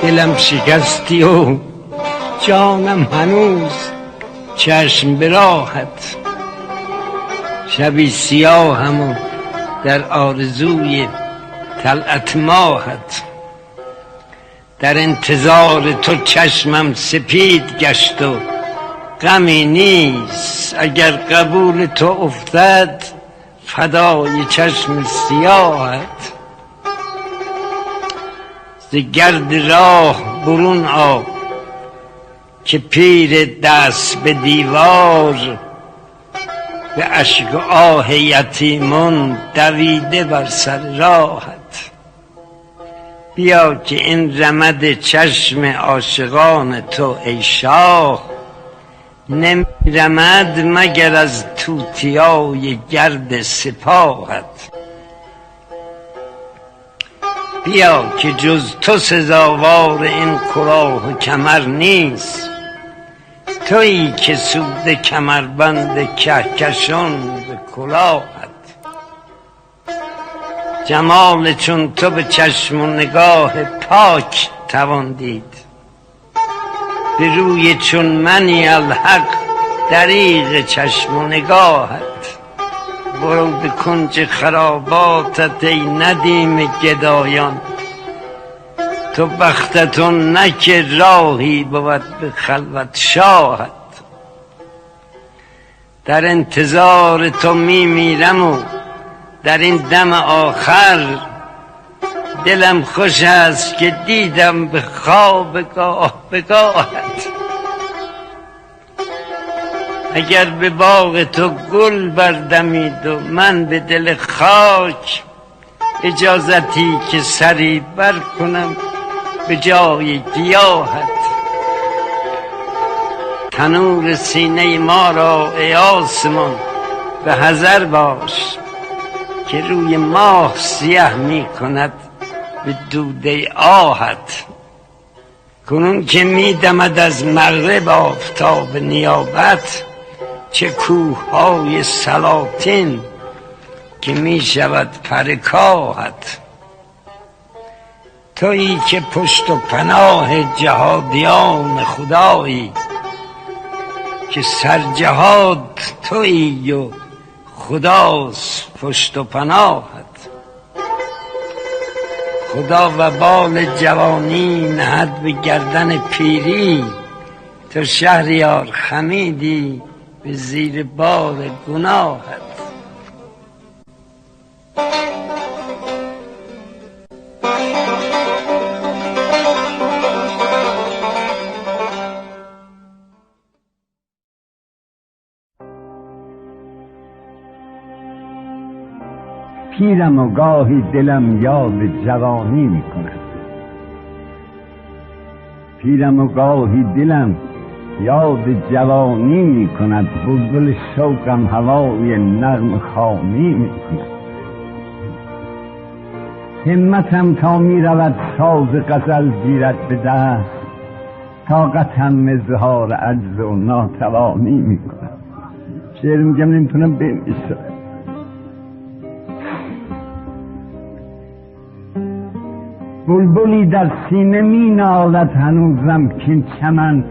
دلم شکستی و جانم هنوز چشم به راهت. شبی سیاهم و در آرزوی طلعت ماهت. در انتظار تو چشمم سپید گشت و غمی نیست. اگر قبول تو افتد فدای چشم سیاهت. ز گرد راه برون آ که پیر دست به دیوار به اشک و آه یتیمان دویده بر سر راهت. بیا که این رمد چشم عاشقان تو ای شاه نمی رمد مگر از توتیای گرد سپاهت. بیا که جز تو سزاوار این کلاه و کمر نیست. تویی که سود کمربند کهکشان به کلاهت. جمال چون تو به چشم و نگاه پاک توان دید. به روی چون منی الحق دریغ چشم و نگاهت. برو به کنج خراباتت ای ندیم گدایان. تو بختتون نه که راهی بود به خلوت شاهت. در انتظار تو میمیرم و در این دم آخر دلم خوش است که دیدم به خواب گاه به گاهت. اگر به باغ تو گل بردمید و من به دل خاک اجازتی که سری بر کنم به جای گیاهت. تنور سینه ما را ای آسمان به حذر باش که روی ماه سیه می کند به دوده آهت. کنون که می دمد از مغرب آفتاب نیابت چه کوه های سلاطین که می شود پرکاهت. تویی که پشت و پناه جهادیان خدایی که سرجهاد تویی و خداست پشت و پناهت. خدا و بال جوانی نهد به گردن پیری. تو شهریار خمیدی به زیر بار گناهت. پیرم و گاهی دلم یاد جوانی می کند. پیرم و گاهی دلم یاد جوانی می کند. بلبل شوقم هوای نغم خوانی می کند. همتم تا می رود ساز غزل گیرد به دست. طاقتم اظهار عجز و ناتوانی می کند. شعر میگم نمیتونم بنویسم. بلبلی در سینه می نالد هنوزم کین چمن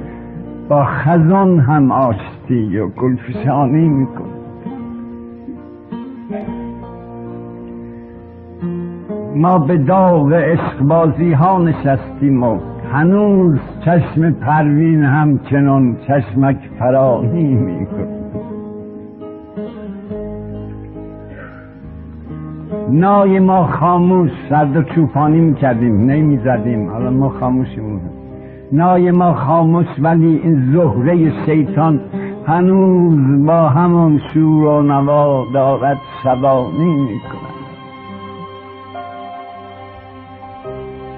با خزان هم آشتی و گلفشانی می کند. ما به داغ عشقبازی ها نشستیم و هنوز چشم پروین همچنان چشمک فرانی می کند. نای ما خاموش سرد و چوپانی میکردیم نمیزدیم. حالا ما خاموشیم. نای ما خاموش ولی این زهره شیطان هنوز با همون شور و نوا دارد شبانی میکند.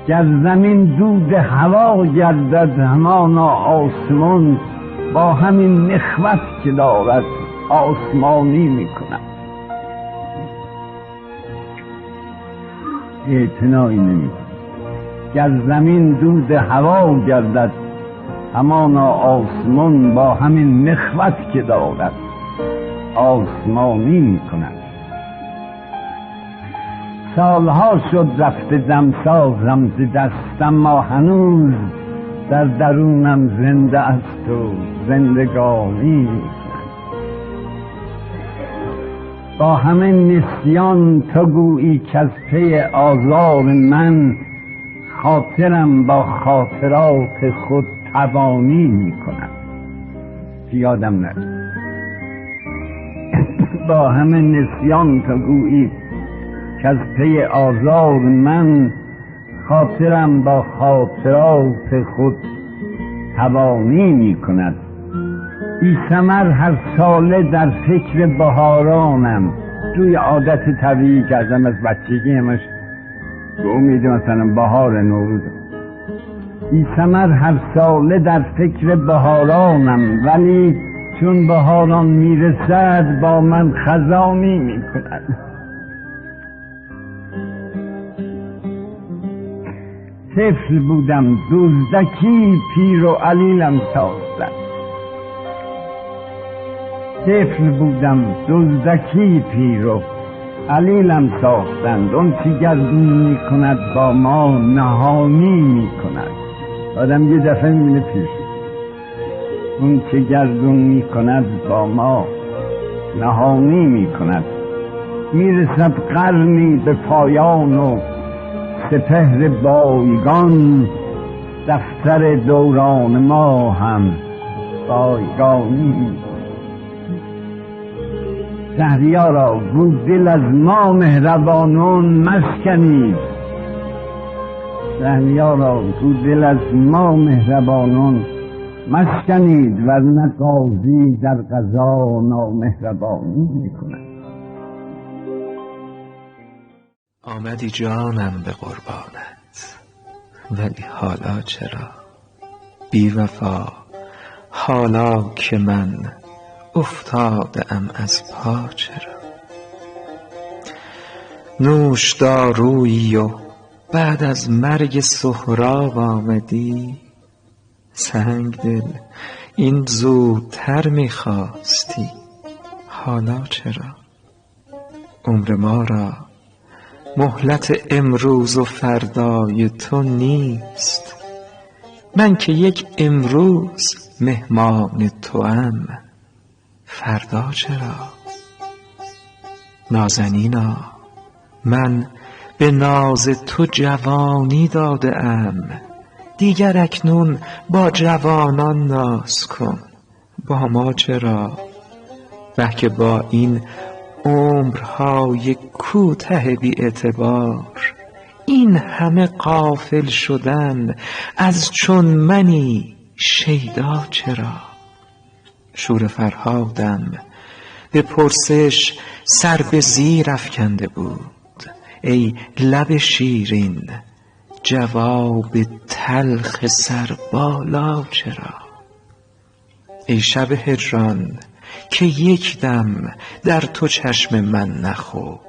گر زمین دود هوا گردد همانا آسمان با همین نخوت که دارد آسمانی میکند. اعتنایی نمی کند. گر زمین دود هوا گردد همانا آسمان با همین نخوت که دارد آسمانی می کند. سالها شد رفته دمسازم ز دستم، ما هنوز در درونم زنده است و زندگانی. با همه نسیان تو گویی که از پی آزار من، خاطرم با خاطرات خود توانی می کند. یادم نرد با همه نسیان تو گویی که از پی آزار من، خاطرم با خاطرات خود توانی می کند. بی ثمر هر ساله در فکر بهارانم، توی عادت طبیعی کردم از بچگی همش به امید مثلا بهار نوروز. بی ثمر هر ساله در فکر بهارانم، ولی چون بهاران میرسد با من خزانی میکند. طفل بودم دزدکی پیر و علیلم ساختند. طفل بودم دزدکی پیر و علیلم ساختند. اون چی گردون میکند با ما نهانی میکند. آدم یه دفعه میبینه پیر شد. اون چه گردون میکند با ما نهانی میکند. میرسد قرنی به پایان و سپهر بایگان، دفتر دوران ما هم بایگانی. شهریارا گو دل از ما مهربانون مشکنید. شهریارا گو دل از ما مهربانون مشکنید، ورنه قاضی در قضا نامهربانی میکند. آمدی جانم به قربانت، ولی حالا چرا بی وفا؟ حالا که من افتادم از پا چرا؟ نوش دارویی و بعد از مرگ سهراب آمدی؟ سنگ دل این زودتر میخواستی، حالا چرا؟ عمر ما را مهلت امروز و فردای تو نیست. من که یک امروز مهمان توام، فردا چرا؟ نازنینا من به ناز تو جوانی داده ام، دیگر اکنون با جوانان ناز کن. با ما چرا؟ به که با این عمرهای کوته بی اعتبار، این همه غافل شدن از چون منی شیدا چرا؟ شور فرهادم به پرسش سر به زیر افکنده بود، ای لب شیرین جواب تلخ سر بالا چرا؟ ای شب هجران که یک دم در تو چشم من نخفت،